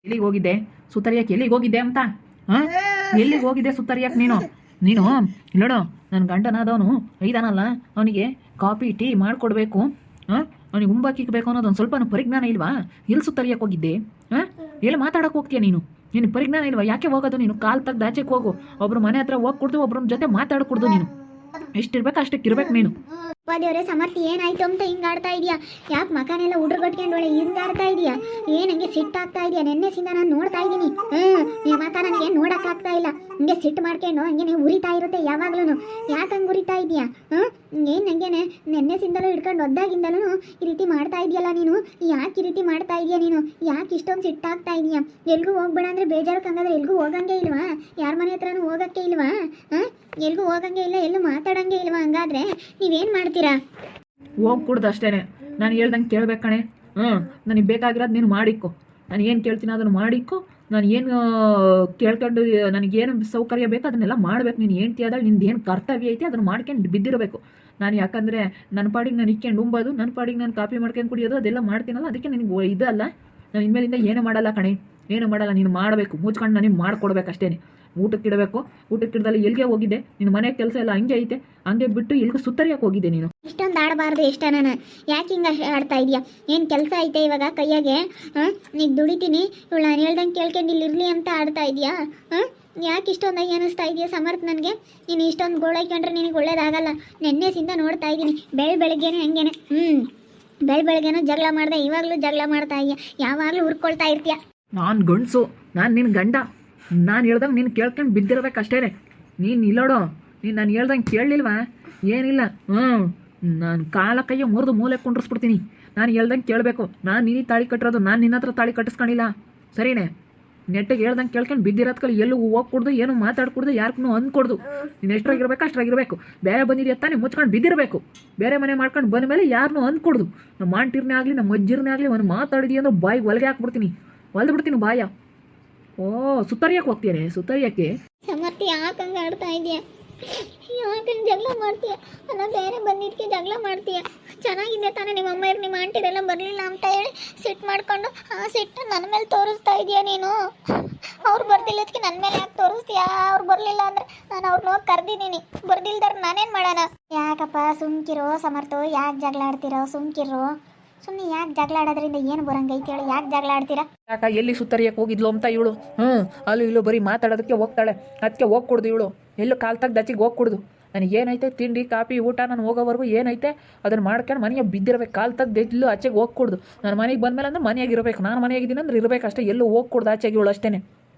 ಎಲ್ಲಿಗೆ ಹೋಗಿದ್ದೆ ಸುತ್ತರಿಯಕ್ಕೆ? ಎಲ್ಲಿಗೆ ಹೋಗಿದ್ದೆ ಅಂತ? ಹಾಂ, ಎಲ್ಲಿಗೆ ಹೋಗಿದ್ದೆ ಸುತ್ತರಿಯಕ್ಕೆ ನೀನು? ನೀನು ನೋಡು, ನನ್ನ ಗಂಡನಾದವನು ಐದಾನಲ್ಲ, ಅವನಿಗೆ ಕಾಫಿ ಟೀ ಮಾಡಿಕೊಡ್ಬೇಕು. ಹಾಂ, ಅವನಿಗೆ ಉಂಬಾಕಿಕ್ಬೇಕು ಅನ್ನೋದೊಂದು ಸ್ವಲ್ಪ ಪರಿಜ್ಞಾನ ಇಲ್ವಾ? ಎಲ್ಲಿ ಸುತ್ತರಿಯಕ್ಕೆ ಹೋಗಿದ್ದೆ? ಹಾಂ, ಎಲ್ಲಿ ಮಾತಾಡೋಕೆ ಹೋಗ್ತೀಯ ನೀನು? ನಿನ್ನ ಪರಿಜ್ಞಾನ ಇಲ್ವಾ? ಯಾಕೆ ಹೋಗೋದು ನೀನು? ಕಾಲು ತೆಗ್ದು ಆಚೆಗೆ ಹೋಗು. ಒಬ್ರು ಮನೆ ಹತ್ರ ಹೋಗಿ ಕೊಡ್ದು, ಒಬ್ರ ಜೊತೆ ಮಾತಾಡ್ಕೊಡ್ದು. ನೀನು ಎಷ್ಟಿರ್ಬೇಕು ಅಷ್ಟಕ್ಕೆ ಇರ್ಬೇಕು ನೀನು. ದೇವ್ರೆ ಸಮರ್ಥಿ, ಏನಾಯ್ತು ಅಂತ ಹಿಂಗೆ ಆಡ್ತಾ ಇದೆಯಾ? ಯಾಕೆ ಮಕಾನೆಲ್ಲ ಉಡ್ರುಗಟ್ಕೊಂಡು ಒಳ್ಳೆ ಹಿಂಗೆ ಆಡ್ತಾ ಇದೆಯಾ? ಏನು ಹಂಗೆ ಸಿಟ್ಟಾಗ್ತಾ ಇದೆಯಾ? ನೆನ್ನೆಸಿಂದ ನಾನು ನೋಡ್ತಾ ಇದ್ದೀನಿ. ನಿಮ್ಮ ಮಕ ನನಗೆ ನೋಡೋಕ್ಕಾಗ್ತಾ ಇಲ್ಲ. ಹಿಂಗೆ ಸಿಟ್ಟು ಮಾಡ್ಕೊಂಡು ಹಂಗೆ ನೀವು ಉರಿತಾ ಇರುತ್ತೆ ಯಾವಾಗ್ಲೂ. ಯಾಕೆ ಹಂಗೆ ಉರಿತಾ ಇದೆಯಾ? ಏನು ಹಂಗೇನೆ ನೆನ್ನೆಸಿಂದಲೂ ಹಿಡ್ಕೊಂಡು ಒದ್ದಾಗಿಂದಲೂ ಈ ರೀತಿ ಮಾಡ್ತಾ ಇದೆಯಲ್ಲ ನೀನು? ಯಾಕೆ ಈ ರೀತಿ ಮಾಡ್ತಾ ಇದೆಯಾ ನೀನು? ಯಾಕೆ ಇಷ್ಟೊಂದು ಸಿಟ್ಟಾಗ್ತಾ ಇದೆಯಾ? ಎಲ್ಗೂ ಹೋಗ್ಬೇಡ ಅಂದರೆ ಬೇಜಾರಕ್ಕೆ ಹಂಗಾದ್ರೆ ಎಲ್ಗೂ ಹೋಗಂಗೆ ಇಲ್ವಾ? ಯಾರ ಮನೆ ಹತ್ರನೂ ಹೋಗೋಕ್ಕೆ ಇಲ್ವಾ? ಎಲ್ಗೂ ಹೋಗಂಗೆ ಇಲ್ಲ, ಎಲ್ಲೂ ಮಾತಾಡಂಗೆ ಇಲ್ವಾ? ಹಂಗಾದ್ರೆ ನೀವೇನು ಮಾಡ್ತೀರಾ? ಹೋಗಿ ಕುಡ್ದು ಅಷ್ಟೇ. ನಾನು ಹೇಳ್ದಂಗೆ ಕೇಳ್ಬೇಕು ಕಣೆ. ನನಗೆ ಬೇಕಾಗಿರೋದು ನೀನು ಮಾಡಿಕ್ಕೋ. ನಾನು ಏನು ಕೇಳ್ತೀನಿ ಅದನ್ನು ಮಾಡಿಕ್ಕೋ. ನಾನು ಏನು ಕೇಳ್ಕೊಂಡು ನನಗೇನು ಸೌಕರ್ಯ ಬೇಕು ಅದನ್ನೆಲ್ಲ ಮಾಡ್ಬೇಕು. ನೀನು ಹೇಳ್ತೀಯಾದಾಗ ನಿಂದು ಏನು ಕರ್ತವ್ಯ ಐತಿ ಅದನ್ನು ಮಾಡ್ಕೊಂಡು ಬಿದ್ದಿರಬೇಕು. ನಾನು ಯಾಕಂದರೆ ನನ್ನ ಪಾಡಿಗೆ ನಾನು ಇಕ್ಕೊಂಡು ಉಂಬೋದು, ನನ್ನ ಪಾಡಿಗೆ ನಾನು ಕಾಪಿ ಮಾಡ್ಕೊಂಡು ಕುಡಿಯೋದು ಅದೆಲ್ಲ ಮಾಡ್ತೀನಲ್ಲ, ಅದಕ್ಕೆ ನನಗೆ ಇದಲ್ಲ. ನಾನು ಇನ್ಮೇಲಿಂದ ಏನೂ ಮಾಡಲ್ಲ ಕಣೆ, ಏನೂ ಮಾಡಲ್ಲ. ನೀನು ಮಾಡಬೇಕು, ಮುಚ್ಕೊಂಡು ನನಗೆ ಮಾಡಿಕೊಡ್ಬೇಕು ಅಷ್ಟೇ. ಊಟಕ್ಕೆ ಇಡಬೇಕು. ಊಟಕ್ಕೆ ಇಡ್ದಲ್ಲಿ ಎಲ್ಲಿಗೆ ಹೋಗಿದ್ದೆ? ನಿನ್ನ ಮನೆ ಕೆಲಸ ಎಲ್ಲ ಹಂಗೆ ಐತೆ, ಹಂಗೆ ಬಿಟ್ಟು ಎಲ್ಗೂ ಸುತ್ತರಿಯಕ್ಕೆ ಹೋಗಿದ್ದೆ ನೀನು? ಇಷ್ಟೊಂದು ಆಡಬಾರ್ದು ಇಷ್ಟ. ನಾನು ಯಾಕೆ ಹಿಂಗೆ ಆಡ್ತಾ ಇದೆಯಾ? ಏನು ಕೆಲಸ ಐತೆ ಇವಾಗ ಕೈಯಾಗೆ? ನೀನು ದುಡಿತೀನಿ, ಇವಳು ನಾನು ಹೇಳ್ದಂಗೆ ಕೇಳ್ಕೊಂಡು ಇಲ್ಲಿ ಇರಲಿ ಅಂತ ಆಡ್ತಾ ಇದೆಯಾ? ಯಾಕೆ ಇಷ್ಟೊಂದಾಗಿ ಅನ್ನಿಸ್ತಾ ಇದೆಯಾ ಸಮರ್ಥ ನನಗೆ? ನೀನು ಇಷ್ಟೊಂದು ಗೋಳೈಕೊಂಡ್ರೆ ನಿನಗೆ ಒಳ್ಳೇದಾಗಲ್ಲ. ನೆನ್ನೆಸಿಂದ ನೋಡ್ತಾ ಇದ್ದೀನಿ, ಬೆಳಗ್ಗೆನೆ ಹಂಗೇನೆ. ಬೆಳಗ್ಗೆನೂ ಜಗಳ ಮಾಡ್ದೆ, ಇವಾಗಲೂ ಜಗಳ ಮಾಡ್ತಾ ಇದೆಯಾ? ಯಾವಾಗಲೂ ಹುರ್ಕೊಳ್ತಾ ಇರ್ತೀಯ. ನಾನು ಗಂಡಸು, ನಾನು ನಿನ್ನ ಗಂಡ. ನಾನು ಹೇಳ್ದಂಗೆ ನೀನು ಕೇಳ್ಕೊಂಡು ಬಿದ್ದಿರ್ಬೇಕು ಅಷ್ಟೇ. ನೀನು ಇಲ್ಲೋಡು, ನೀನು ನಾನು ಹೇಳ್ದಂಗೆ ಕೇಳಲಿಲ್ವಾ? ಏನಿಲ್ಲ, ನಾನು ಕಾಲ ಕೈಯ ಮುರಿದು ಮೂಲೆ ಕುಂಡ್ರಿಸ್ಬಿಡ್ತೀನಿ. ನಾನು ಹೇಳ್ದಂಗೆ ಕೇಳಬೇಕು. ನಾನು ನೀನು ತಾಳಿ ಕಟ್ಟಿರೋದು, ನಾನು ನಿನ್ನ ಹತ್ರ ತಾಳಿ ಕಟ್ಟಿಸ್ಕೊಂಡಿಲ್ಲ, ಸರಿನೇ? ನೆಟ್ಟಿಗೆ ಹೇಳ್ದಂಗೆ ಕೇಳ್ಕೊಂಡು ಬಿದ್ದಿರೋದು ಕಲಿ. ಎಲ್ಲೂ ಹೋಗ್ಕೊಡ್ದು, ಏನು ಮಾತಾಡ್ಕೊಡ್ದು, ಯಾರಿಗೂ ಅಂದ್ಕೊಡ್ದು. ನೀನು ಎಷ್ಟ್ರಾಗಿರ್ಬೇಕು ಅಷ್ಟ್ರಾಗಿರ್ಬೇಕು. ಬೇರೆ ಬಂದಿದೆಯಾ ತಾನೇ ಮುಚ್ಕೊಂಡು ಬಿದ್ದಿರಬೇಕು. ಬೇರೆ ಮನೆ ಮಾಡ್ಕೊಂಡು ಬಂದ ಮೇಲೆ ಯಾರನ್ನೂ ಅಂದ್ಕೊಡ್ದು. ನಮ್ಮ ಆಂಟಿರ್ನೇ ಆಗಲಿ, ನಮ್ಮ ಅಜ್ಜಿರ್ನೇ ಆಗಲಿ, ಒಂದು ಮಾತಾಡಿದಿ ಅಂದ್ರೆ ಬಾಯಿಗೆ ಹೊಲಿಗೆ ಹಾಕ್ಬಿಡ್ತೀನಿ, ಹೊಲ್ದು ಬಿಡ್ತೀನಿ ಬಾಯ. ಓ, ಸುತ್ತರಿಯಕ್ಕೆ ಹೋಗ್ತೇನೆ? ಸುತ್ತರಿಯಕ್ಕೆ ಸಮರ್ಥಿ ಯಾಕೆ ಹಂಗೆ ಆಡ್ತಾ ಇದೆಯಾ? ಯಾಕೆ ಜಗಳ ಮಾಡ್ತೀಯ? ಅಲ್ಲ, ಬೇರೆ ಬಂದಿದ್ದಕ್ಕೆ ಜಗಳ ಮಾಡ್ತೀಯ? ಚೆನ್ನಾಗಿದೆ ತಾನೇ, ನಿಮ್ಮ ಅಮ್ಮ ನಿಮ್ಮ ಆಂಟಿರೆಲ್ಲ ಬರಲಿಲ್ಲ ಅಂತ ಹೇಳಿ ಸಿಟ್ಟು ಮಾಡ್ಕೊಂಡು ಆ ಸಿಟ್ಟು ನನ್ನ ಮೇಲೆ ತೋರಿಸ್ತಾ ಇದೆಯಾ ನೀನು? ಅವ್ರು ಬರ್ದಿಲ್ಲದಕ್ಕೆ ನನ್ನ ಮೇಲೆ ಯಾಕೆ ತೋರಿಸ್ತೀಯಾ? ಅವ್ರು ಬರಲಿಲ್ಲ ಅಂದರೆ ನಾನು ಅವ್ರನ್ನ ಹೋಗಿ ಕರೆದಿದ್ದೀನಿ, ಬರ್ದಿಲ್ದಾರ ನಾನೇನು ಮಾಡೋಣ? ಯಾಕಪ್ಪ ಸುಮ್ಕಿರೋ ಸಮರ್ಥು, ಯಾಕೆ ಜಗಳ ಆಡ್ತಿರೋ? ಸುಮ್ಕಿರೋ, ಸುಮ್ಮನೆ ಯಾಕೆ ಜಗಳ ಆಡೋದ್ರಿಂದ ಏನು ಬರಂಗೈತಿ ಹೇಳಿ? ಯಾಕೆ ಜಗಳ ಆಡ್ತೀರಾ? ಯಾಕ ಎಲ್ಲಿ ಸುತ್ತರಿಯಕ್ಕೆ ಹೋಗಿದ್ಲು ಅಂತ ಇವಳು? ಅಲ್ಲೂ ಇಲ್ಲೂ ಬರೀ ಮಾತಾಡೋದಕ್ಕೆ ಹೋಗ್ತಾಳೆ. ಅದಕ್ಕೆ ಹೋಗ್ಕೊಡ್ದು ಇವಳು. ಎಲ್ಲೂ ಕಾಲು ತೆಗ್ದು ದಚ್ಚಿಗೆ ಹೋಗ್ಕೊಡ್ದು. ನನಗೆ ಏನೈತೆ ತಿಂಡಿ ಕಾಫಿ ಊಟ ನಾನು ಹೋಗೋವರೆಗೂ ಏನೈತೆ ಅದನ್ನು ಮಾಡ್ಕೊಂಡು ಮನೆಗೆ ಬಿದ್ದಿರಬೇಕು. ಕಾಲು ತೆಗ್ದು ಎಲ್ಲೂ ಆಚೆಗೆ ಹೋಗ್ಕೊಡ್ದು. ನಾನು ಮನೆಗೆ ಬಂದಮೇಲೆ ಅಂದ್ರೆ ಮನೆಯಾಗ ಇರಬೇಕು. ನಾನು ಮನೆಯಾಗಿದ್ದೀನಿ ಅಂದ್ರೆ ಇರಬೇಕು ಅಷ್ಟೇ. ಎಲ್ಲೂ ಹೋಗ್ಕೊಡ್ದು ಆಚೆಗೆ ಇವಳು ಅಷ್ಟೇ.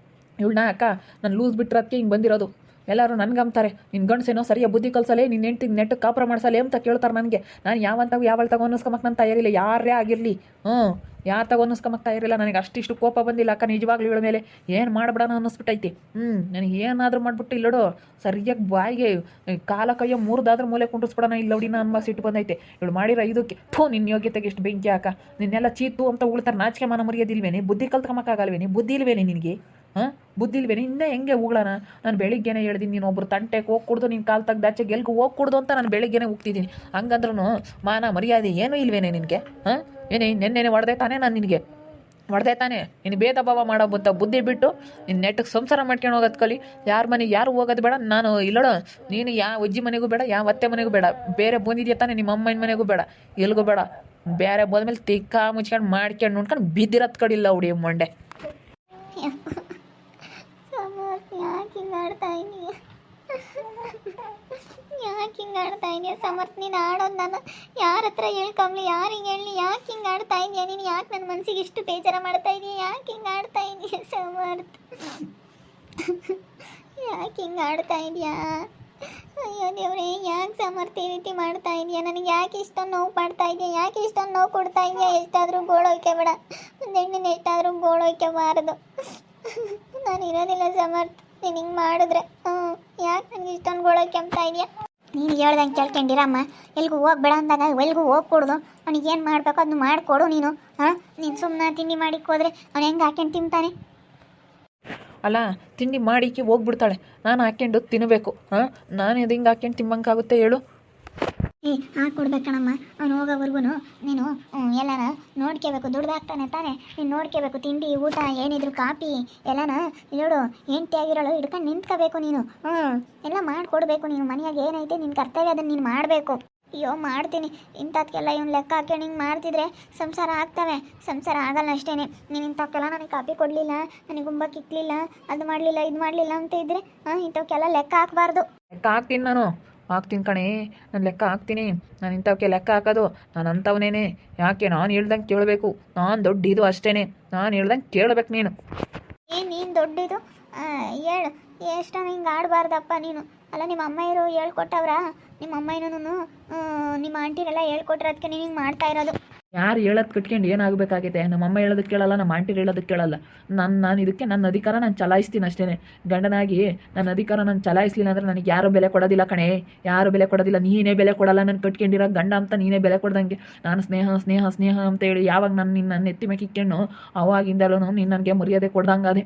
ಇವಳನ್ನ ಅಕ್ಕ ನಾನು ಲೂಸ್ ಬಿಟ್ಟಿರೋದಕ್ಕೆ ಹಿಂಗೆ ಬಂದಿರೋದು. ಎಲ್ಲರೂ ನನಗಂತಾರೆ, ನಿನ್ನ ಗಂಡಸೇನೋ ಸರಿಯಾಗಿ ಬುದ್ಧಿ ಕಲ್ಸಲೇ, ನಿನ್ನ ಹೆಂಡ್ತಿಗೆ ನೆಟ್ಟು ಕಾಪುರ ಮಾಡ್ಸಲೇ ಅಂತ ಕೇಳ್ತಾರೆ ನನಗೆ. ನಾನು ಯಾವಳ ತಗೋ ಅನ್ನಿಸ್ಕೊಂಬಕ್ಕೆ ನಾನು ತಯಾರಿಲ್ಲ, ಯಾರೇ ಆಗಿರಲಿ. ಯಾರು ತಗೋ ಅನ್ನಿಸ್ಕೊಂಬಕ್ಕೆ ತಯಾರಿಲ್ಲ. ನನಗೆ ಅಷ್ಟಿಷ್ಟು ಕೋಪ ಬಂದಿಲ್ಲ ಅಕ್ಕ, ನಿಜವಾಗ್ಲೂ ಇವಳ ಮೇಲೆ ಏನು ಮಾಡ್ಬಿಡೋಣ ಅನ್ನಿಸ್ಬಿಟ್ಟೈತಿ. ನನಗೆ ಏನಾದರೂ ಮಾಡಿಬಿಟ್ಟು ಇಲ್ಲೋಡು ಸರಿಯಾಗಿ ಬಾಯಿಗೆ ಕಾಲ ಕೈಯ ಮೂರ್ದಾದ್ರೂ ಮೂಲೆ ಕುಂಡಿಸ್ಬಿಡೋಣ ಇಲ್ಲೋಡಿನ ಅಮ್ಮ ಸಿಟ್ಟು ಬಂದೈತೆ. ಇವಳು ಮಾಡಿರೋ ಇದಕ್ಕೆ ನಿನ್ನ ಯೋಗ್ಯತೆಗೆ ಎಷ್ಟು ಬೆಂಕಿ ಹಾಕ. ನಿನ್ನೆಲ್ಲ ಚೀತು ಅಂತ ಉಳ್ತಾರೆ. ನಾಚಿಕೆ ಮಾನ ಮರ್ಯಾದಿಲ್ವೇನೆ? ಬುದ್ಧಿ ಕಲ್ತ್ಕೊಂಬಕ್ಕಾಗಲ್ವೇನೆ? ಬುದ್ಧಿ ಇಲ್ವೇನೆ ನಿನಗೆ? ಬುದ್ಧಿ ಇಲ್ವೇನೆ? ಇನ್ನೇ ಹೆಂಗೆ ಹೋಗ್ಲಾನ? ನಾನು ಬೆಳಿಗ್ಗೆನೇ ಹೇಳ್ದೀನಿ, ನೀನು ಒಬ್ರು ತಂಟೆಗೆ ಹೋಗಿ ಕೊಡ್ದು, ನಿನ್ನ ಕಾಲು ತೆಗ್ದು ಆಚೆಗೆ ಎಲ್ಗೂ ಹೋಗಿ ಕೊಡ್ದು ಅಂತ ನಾನು ಬೆಳಿಗ್ಗೆನೇ ಹೋಗ್ತಿದ್ದೀನಿ. ಹಂಗಂದ್ರೂ ಮಾನ ಮರ್ಯಾದೆ ಏನೂ ಇಲ್ವೇನೆ ನಿನಗೆ? ಏನೇ ನೆನ್ನೆನೆ ಹೊಡೆದೇ ತಾನೇ ನಾನು ನಿನಗೆ? ಹೊಡೆದೇ ತಾನೇ? ನೀನು ಭೇದ ಭಾವ ಮಾಡೋ ಬುದ್ಧಿ ಬಿಟ್ಟು ನಿನ್ನ ನೆಟ್ಟಿಗೆ ಸಂಸಾರ ಮಾಡ್ಕೊಂಡು ಹೋಗೋದು ಕಲಿ. ಯಾರ ಮನೆಗೆ ಯಾರು ಹೋಗೋದು ಬೇಡ. ನಾನು ಇಲ್ಲೋಡ, ನೀನು ಯಾವ ಅಜ್ಜಿ ಮನೆಗೂ ಬೇಡ, ಯಾವ ಅತ್ತೆ ಮನೆಗೂ ಬೇಡ. ಬೇರೆ ಬಂದಿದ್ಯಾ ತಾನೇ ನಿಮ್ಮ ಅಮ್ಮನ ಮನೆಗೂ ಬೇಡ, ಎಲ್ಗೂ ಬೇಡ. ಬೇರೆ ಬಂದ್ಮೇಲೆ ತಿಕ್ಕ ಮುಚ್ಕೊಂಡು ಮಾಡ್ಕೊಂಡು ನೋಡ್ಕೊಂಡು ಬಿದ್ದಿರೋದು ಕಡಿಲ್ಲ ಹುಡಿ ಮಂಡೆ. ಯಾಕೆ ಹಿಂಗೆ ಆಡ್ತಾ ಇದೀಯ? ಯಾಕೆ ಹಿಂಗೆ ಆಡ್ತಾ ಇದೆಯಾ ಸಮರ್ಥ? ನೀನು ಆಡೋದು ನಾನು ಯಾರ ಹತ್ರ ಹೇಳ್ಕೊಂಬ್ಲಿ, ಯಾರಿಗೆ ಹೇಳಿ? ಯಾಕೆ ಹಿಂಗೆ ಆಡ್ತಾ ಇದೆಯಾ ನೀನು? ಯಾಕೆ ನನ್ನ ಮನಸ್ಸಿಗೆ ಇಷ್ಟು ಬೇಜಾರ ಮಾಡ್ತಾ ಇದೀಯ? ಯಾಕೆ ಹಿಂಗೆ ಆಡ್ತಾ ಇದೆಯಾ ಸಮರ್ಥ? ಯಾಕೆ ಹಿಂಗೆ ಆಡ್ತಾ ಇದೆಯಾ? ಅಯ್ಯೋ ದೇವ್ರೆ, ಯಾಕೆ ಸಮರ್ಥ ಈ ರೀತಿ ಮಾಡ್ತಾ ಇದೆಯಾ? ನನಗೆ ಯಾಕೆ ಇಷ್ಟೊಂದು ನೋವು ಮಾಡ್ತಾ ಇದೆಯಾ? ಯಾಕೆ ಇಷ್ಟೊಂದು ನೋವು ಕೊಡ್ತಾ ಇದೆಯಾ? ಎಷ್ಟಾದರೂ ಗೋಳೋಯ್ಕೆ ಬೇಡ, ಒಂದು ಹೆಣ್ಣಿನ ಎಷ್ಟಾದರೂ ಗೋಳೋಯ್ಕೆಬಾರದು. ನಾನು ಇರೋದಿಲ್ಲ ಸಮರ್ಥ ನೀನು ಹಿಂಗೆ ಮಾಡಿದ್ರೆ. ಯಾಕೆ ನನಗೆ ಇಷ್ಟೊಂದು ಗೋಳೋಯ್ಕೆ ಅಂಬ್ತಾ ಇದೆಯಾ? ನೀನು ಹೇಳ್ದಂಗೆ ಕೇಳ್ಕೊಂಡಿರಮ್ಮ. ಎಲ್ಗೂ ಹೋಗ್ಬೇಡ ಅಂದಾಗ ಎಲ್ಗೂ ಹೋಗ್ಕೊಡ್ದು. ಅವನಿಗೇನು ಮಾಡಬೇಕು ಅದನ್ನು ಮಾಡಿಕೊಡು ನೀನು. ನೀನು ಸುಮ್ಮನೆ ತಿಂಡಿ ಮಾಡಿಕ್ಕೆ ಹೋದರೆ ಅವ್ನು ಹೆಂಗೆ ಹಾಕ್ಕೊಂಡು ತಿಂತಾನೆ? ಅಲ್ಲ, ತಿಂಡಿ ಮಾಡಿಕ್ಕೆ ಹೋಗ್ಬಿಡ್ತಾಳೆ, ನಾನು ಹಾಕ್ಕೊಂಡು ತಿನ್ನಬೇಕು. ನಾನು ಇದು ಹಿಂಗೆ ಹಾಕ್ಕೊಂಡು ತಿಂಬಂಗಾಗುತ್ತೆ ಹೇಳು? ಹಾಕ್ಕೊಡ್ಬೇಕಣಮ್ಮ. ಅವ್ನು ಹೋಗೋವರೆಗೂ ನೀನು ಎಲ್ಲನ ನೋಡ್ಕೋಬೇಕು. ದುಡ್ದಾಗ್ತಾನೆ ತಾನೆ, ನೀನು ನೋಡ್ಕೋಬೇಕು. ತಿಂಡಿ ಊಟ ಏನಿದ್ರು ಕಾಪಿ ಎಲ್ಲನ ನೋಡು, ಹೆಂಡ್ತಿಯಾಗಿರೋಳು ಹಿಡ್ಕೊಂಡು ನಿಂತ್ಕೋಬೇಕು ನೀನು. ಎಲ್ಲ ಮಾಡಿಕೊಡ್ಬೇಕು ನೀನು. ಮನೆಯಾಗ ಏನೈತೆ ನಿನ್ನ ಕರ್ತವ್ಯ, ಅದನ್ನು ನೀನು ಮಾಡಬೇಕು. ಅಯ್ಯೋ ಮಾಡ್ತೀನಿ, ಇಂಥದ್ಕೆಲ್ಲ ಇವ್ನು ಲೆಕ್ಕ ಹಾಕೊಂಡು ಹಿಂಗೆ ಮಾಡ್ತಿದ್ರೆ ಸಂಸಾರ ಆಗ್ತವೆ. ಸಂಸಾರ ಆಗಲ್ಲ ಅಷ್ಟೇ. ನೀನು ಇಂಥವಕ್ಕೆಲ್ಲ ನನಗೆ ಕಾಪಿ ಕೊಡಲಿಲ್ಲ, ನನಗೆ ಗುಂಬಕ್ಕೆ ಇಕ್ಕಲಿಲ್ಲ, ಅದು ಮಾಡಲಿಲ್ಲ ಇದು ಮಾಡಲಿಲ್ಲ ಅಂತ ಇದ್ದರೆ ಇಂಥವಕ್ಕೆಲ್ಲ ಲೆಕ್ಕ ಹಾಕಬಾರ್ದು. ಲೆಕ್ಕ ಹಾಕ್ತೀನಿ, ನಾನು ಹಾಕ್ತೀನಿ ಕಣೆ, ನಾನು ಲೆಕ್ಕ ಹಾಕ್ತೀನಿ. ನಾನು ಇಂಥವಕ್ಕೆ ಲೆಕ್ಕ ಹಾಕೋದು ನಾನು ಅಂಥವನೇನೆ. ಯಾಕೆ ನಾನು ಹೇಳ್ದಂಗೆ ಕೇಳಬೇಕು. ನಾನು ದೊಡ್ಡ ಇದು ಅಷ್ಟೇ, ನಾನು ಹೇಳ್ದಂಗೆ ಕೇಳಬೇಕು ನೀನು. ನೀನು ದೊಡ್ಡದು ಹೇಳು. ಎಷ್ಟೋ ಹಿಂಗೆ ಆಡಬಾರ್ದಪ್ಪ ನೀನು. ಅಲ್ಲ ನಿಮ್ಮ ಅಮ್ಮಯ್ಯರು ಹೇಳ್ಕೊಟ್ಟವ್ರಾ? ನಿಮ್ಮ ಅಮ್ಮಯ್ಯನೂ ನಿಮ್ಮ ಆಂಟಿರೆಲ್ಲ ಹೇಳ್ಕೊಟ್ರೆ ಅದಕ್ಕೆ ನೀನು ಹಿಂಗೆ ಮಾಡ್ತಾ ಇರೋದು. ಯಾರು ಹೇಳೋದು ಕಟ್ಕೊಂಡು ಏನಾಗಬೇಕಾಗಿದೆ? ನಮ್ಮ ಅಮ್ಮ ಹೇಳೋದಕ್ಕೆ ಕೇಳಲ್ಲ, ನಮ್ಮ ಆಂಟಿ ಹೇಳೋದಕ್ಕೆ ಕೇಳಲ್ಲ. ನಾನು ಇದಕ್ಕೆ ನನ್ನ ಅಧಿಕಾರ ನಾನು ಚಲಾಯಿಸ್ತೀನಿ ಅಷ್ಟೇ. ಗಂಡನಾಗಿ ನನ್ನ ಅಧಿಕಾರ ನಾನು ಚಲಾಯಿಸ್ಲಿಲ್ಲ ಅಂದರೆ ನನಗೆ ಯಾರು ಬೆಲೆ ಕೊಡೋದಿಲ್ಲ ಕಣೆ, ಯಾರು ಬೆಲೆ ಕೊಡೋದಿಲ್ಲ. ನೀನೇ ಬೆಲೆ ಕೊಡಲ್ಲ. ನಾನು ಕಟ್ಕೊಂಡಿರೋ ಗಂಡ ಅಂತ ನೀನೇ ಬೆಲೆ ಕೊಡ್ದಂಗೆ. ನಾನು ಸ್ನೇಹ ಸ್ನೇಹ ಸ್ನೇಹ ಅಂತ ಹೇಳಿ ಯಾವಾಗ ನಾನು ನಿನ್ನ ಎತ್ತಿ ಮೇಕಿಕ್ಕೊಂಡು ಅವಾಗಿಂದಲೂ ನೀನು ನನಗೆ ಮರ್ಯಾದೆ ಕೊಡ್ದಂಗೆ ಅದೇ.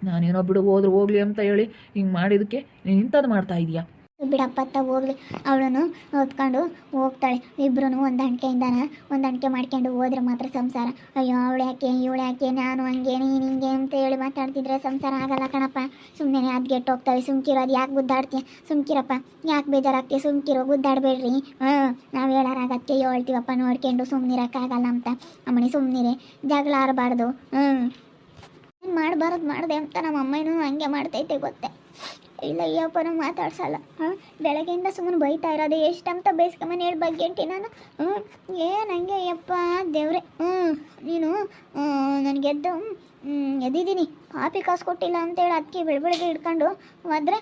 ನಾನೇನೋ ಬಿಡು ಹೋದ್ರು ಹೋಗ್ಲಿ ಅಂತ ಹೇಳಿ ಹಿಂಗೆ ಮಾಡಿದ್ದಕ್ಕೆ ನೀನು ಇಂಥದ್ದು ಮಾಡ್ತಾ ಇದೀಯಾ? ಬಿಡಪ್ಪ ಅತ್ತ ಹೋಗ್ಲಿ. ಅವಳನ್ನು ಹೊತ್ಕೊಂಡು ಹೋಗ್ತಾಳೆ. ಇಬ್ಬರೂ ಹೊಂದಾಣಿಕೆ ಮಾಡ್ಕೊಂಡು ಹೋದ್ರೆ ಮಾತ್ರ ಸಂಸಾರ. ಅಯ್ಯೋ ಅವಳು ಯಾಕೆ ಇವಳು ಯಾಕೆ, ನಾನು ಹಂಗೆ ನೀನು ಹಿಂಗೆ ಅಂತ ಹೇಳಿ ಮಾತಾಡ್ತಿದ್ರೆ ಸಂಸಾರ ಆಗಲ್ಲ ಕಣಪ್ಪ. ಸುಮ್ಮನೆ ಅದ್ಗೆಟ್ಟು ಹೋಗ್ತಾವೆ. ಸುಮ್ಕಿರೋದು ಯಾಕೆ ಗುದ್ದಾಡ್ತೀಯ? ಸುಮ್ಕಿರಪ್ಪ, ಯಾಕೆ ಬೇಜಾರಾಗ್ತೀಯ? ಸುಮ್ಕಿರೋ, ಗುದ್ದಾಡಬೇಡ್ರಿ. ನಾವು ಹೇಳೋರಾಗತ್ತೆ ಹೇಳ್ತೀವಪ್ಪ, ನೋಡ್ಕೊಂಡು ಸುಮ್ಮನಿರೋಕ್ಕಾಗಲ್ಲ ಅಂತ. ಅಮ್ಮನಿ ಸುಮ್ಮನಿರೆ, ಜಗಳ ಆಡಬಾರ್ದು. ಮಾಡಬಾರ್ದು ಮಾಡಿದೆ ಅಂತ ನಮ್ಮ ಅಮ್ಮನೂ ಹಂಗೆ ಮಾಡ್ತೈತೆ ಗೊತ್ತೇ ಇಲ್ಲ. ಅಯ್ಯಪ್ಪನೂ ಮಾತಾಡ್ಸಲ್ಲ. ಬೆಳಗ್ಗೆಯಿಂದ ಸುಮ್ಮನೆ ಬೈತಾ ಇರೋದು. ಎಷ್ಟಂತ ಬೈಸ್ಕೊಂಬನೆ ಹೇಳಿ ಬಗ್ಗೆಂಟಿ ನಾನು. ಏನು ಹಂಗೆ ಅಯ್ಯಪ್ಪ ದೇವ್ರೆ. ನೀನು ನನಗೆದ್ದು ಎದ್ದಿದ್ದೀನಿ, ಕಾಫಿ ಕಾಸು ಕೊಟ್ಟಿಲ್ಲ ಅಂತೇಳಿ ಅದಕ್ಕೆ ಬೆಳಗ್ಗೆ ಹಿಡ್ಕೊಂಡು ಹೋದ್ರೆ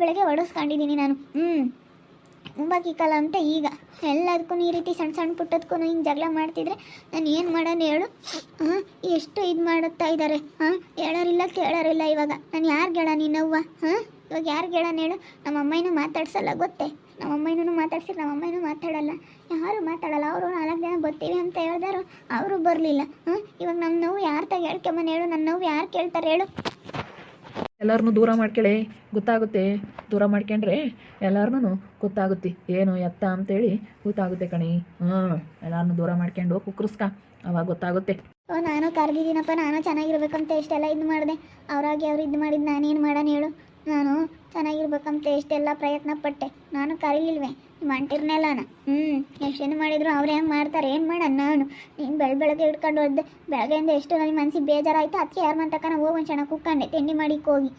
ಬೆಳಗ್ಗೆ ಹೊಡೆಸ್ಕೊಂಡಿದ್ದೀನಿ ನಾನು. ಮುಂಬಾಕಿಕ್ಕಲ್ಲ ಅಂತ ಈಗ ಎಲ್ಲದಕ್ಕೂ ಈ ರೀತಿ ಸಣ್ಣ ಸಣ್ಣ ಪುಟ್ಟದಕ್ಕೂ ಹಿಂಗೆ ಜಗಳ ಮಾಡ್ತಿದ್ರೆ ನಾನು ಏನು ಮಾಡೋಣ ಹೇಳು? ಎಷ್ಟು ಇದು ಮಾಡುತ್ತಾ ಇದ್ದಾರೆ. ಹೇಳೋರಿಲ್ಲ ಕೇಳೋರಿಲ್ಲ. ಇವಾಗ ನಾನು ಯಾರಿಗೆ ಹೇಳ? ನಿನ್ನವ್ವ ಇವಾಗ ಯಾರಿಗೆ ಹೇಳೋಣ ಹೇಳು? ನಮ್ಮ ಅಮ್ಮನೂ ಮಾತಾಡ್ಸಲ್ಲ ಗೊತ್ತೇ. ನಮ್ಮ ಅಮ್ಮನೂ ಮಾತಾಡ್ಸಿದ್ರೆ ನಮ್ಮ ಅಮ್ಮನೂ ಮಾತಾಡಲ್ಲ. ಯಾರು ಮಾತಾಡಲ್ಲ. ಅವರು 4 ಜನ ಬರ್ತೀವಿ ಅಂತ ಹೇಳಿದಾರು, ಅವರು ಬರಲಿಲ್ಲ. ಇವಾಗ ನಮ್ಮ ನೋವು ಯಾರು ತಾಗ ಹೇಳ್ಕೊಂಬನ ಹೇಳು? ನನ್ನ ನೋವು ಯಾರು ಕೇಳ್ತಾರೆ ಹೇಳು? ಎಲ್ಲರನ್ನೂ ದೂರ ಮಾಡ್ಕೊಳ್ಳಿ, ಗೊತ್ತಾಗುತ್ತೆ. ದೂರ ಮಾಡ್ಕೊಂಡ್ರೆ ಎಲ್ಲಾರ್ನೂ ಗೊತ್ತಾಗುತ್ತೆ ಏನು ಎತ್ತ ಅಂತೇಳಿ ಗೊತ್ತಾಗುತ್ತೆ ಕಣಿ. ಎಲ್ಲಾರನ್ನೂ ದೂರ ಮಾಡ್ಕೊಂಡು ಕುಕ್ರಸ್ಕ, ಅವಾಗ ಗೊತ್ತಾಗುತ್ತೆ. ನಾನು ಕರೆದಿದ್ದೀನಪ್ಪ, ನಾನು ಚೆನ್ನಾಗಿರ್ಬೇಕಂತ ಎಷ್ಟೆಲ್ಲ ಇದು ಮಾಡಿದೆ. ಅವರಾಗಿ ಅವ್ರು ಇದು ಮಾಡಿದ್ದು ನಾನೇನು ಮಾಡೋಣ ಹೇಳು? ನಾನು ಚೆನ್ನಾಗಿರ್ಬೇಕಂತ ಎಷ್ಟೆಲ್ಲ ಪ್ರಯತ್ನ ಪಟ್ಟೆ. ನಾನು ಕರೀಲಿಲ್ವೇ ನಿಮ್ಮ ಅಂಟಿರ್ನೆಲ್ಲಾನ? ಎಷ್ಟೇನು ಮಾಡಿದ್ರು ಅವ್ರು ಹೆಂಗೆ ಮಾಡ್ತಾರೆ, ಏನು ಮಾಡೋಣ ನಾನು? ನೀನು ಬೆಳಗ್ಗೆ ಹಿಡ್ಕೊಂಡು ಹೋದೆ. ಬೆಳಗ್ಗೆಯಿಂದ ಎಷ್ಟು ನನಗೆ ಮನಸ್ಸಿಗೆ ಬೇಜಾರಾಯಿತು. ಅದಕ್ಕೆ ಯಾರು ಮಂತಕ್ಕ ನಾವು ಹೋಗಿ ಒಂದು ಚೆನ್ನಾಗಿ ಕುಕ್ಕಂಡೆ ತಿಂಡಿ ಮಾಡಿಕ್ಕೆ ಹೋಗಿ.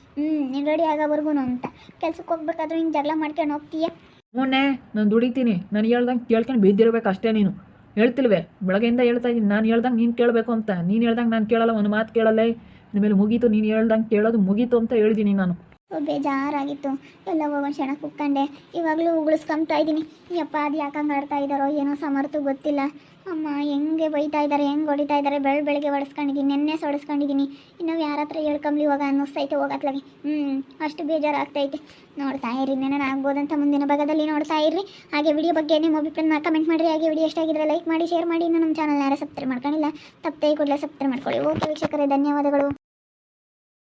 ನೀನು ರೆಡಿ ಆಗೋವರೆಗೂ ಅಂತ ಕೆಲ್ಸಕ್ಕೆ ಹೋಗ್ಬೇಕಾದ್ರೂ ಹಿಂಗೆ ಜಗಳ ಮಾಡ್ಕೊಂಡು ಹೋಗ್ತೀಯ. ಮೊನ್ನೆ ನಾನು ದುಡಿತೀನಿ, ನಾನು ಹೇಳ್ದಂಗೆ ಕೇಳ್ಕೊಂಡು ಬಿದ್ದಿರ್ಬೇಕು ಅಷ್ಟೇ. ನೀನು ಹೇಳ್ತಿಲ್ವೇ? ಬೆಳಗ್ಗೆಯಿಂದ ಹೇಳ್ತಾ ಇದ್ದೀನಿ, ನಾನು ಹೇಳ್ದಂಗೆ ನೀನು ಕೇಳಬೇಕು ಅಂತ. ನೀನು ಹೇಳ್ದಂಗೆ ನಾನು ಕೇಳಲ್ಲ, ಒಂದು ಮಾತು ಕೇಳಲ್ಲ. ಇನ್ಮೇಲೆ ಮುಗೀತು, ನೀನು ಹೇಳ್ದಂಗೆ ಕೇಳೋದು ಮುಗೀತು ಅಂತ ಹೇಳಿದ್ದೀನಿ ನಾನು. ಬೇಜಾರಾಗಿತ್ತು. ಎಲ್ಲ ಹೋಗೋಣ ಕ್ಷಣ ಕುಕ್ಕಂಡೆ. ಇವಾಗಲೂ ಉಗುಳಿಸ್ಕೊಂತಾ ಇದ್ದೀನಿ. ಯಪ್ಪ ಅದು ಯಾಕಂಗೆ ಆಡ್ತಾ ಇದ್ದಾರೋ ಏನೋ ಸಮರ್ಥ ಗೊತ್ತಿಲ್ಲ. ಅಮ್ಮ ಹೆಂಗೆ ಬೈತಾ ಇದ್ದಾರೆ, ಹೆಂಗೆ ಹೊಡಿತಾ ಇದ್ದಾರೆ. ಬೆಳಗ್ಗೆ ಹೊಡೆಸ್ಕೊಂಡಿದ್ದೀನಿ, ನೆನ್ನೆ ಹೊಡೆಸ್ಕೊಂಡಿದ್ದೀನಿ. ಇನ್ನು ಯಾರ ಹತ್ರ ಹೇಳ್ಕೊಂಬ್ಲಿ ಇವಾಗ ಅನ್ನಿಸ್ತೈತೆ ಹೋಗತ್ಲಾಗೆ. ಅಷ್ಟು ಬೇಜಾರಾಗ್ತೈತೆ. ನೋಡ್ತಾ ಇರಿ, ನೆನೆ ಆಗ್ಬೋದಂತ ಮುಂದಿನ ಭಾಗದಲ್ಲಿ ನೋಡ್ತಾ ಇರ್ರಿ. ಹಾಗೆ ವಿಡಿಯೋ ಬಗ್ಗೆ ನಿಮ್ಮ ಅಭಿಪ್ರಾಯ ಕಮೆಂಟ್ ಮಾಡಿರಿ. ಹಾಗೆ ವಿಡಿಯೋ ಎಷ್ಟಾಗಿದ್ರೆ ಲೈಕ್ ಮಾಡಿ, ಶೇರ್ ಮಾಡಿ. ಇನ್ನು ನಮ್ಮ ಚಾನಲ್ ಯಾರು ಸಬ್ಸ್ಕ್ರೈಬ್ ಮಾಡ್ಕೊಂಡಿಲ್ಲ ತಪ್ಪೇ ಕೂಡಲೇ ಸಬ್ಸ್ಕ್ರೈಬ್ ಮಾಡ್ಕೊಳ್ಳಿ. ಓಕೆ ವೀಕ್ಷಕರೇ, ಧನ್ಯವಾದಗಳು.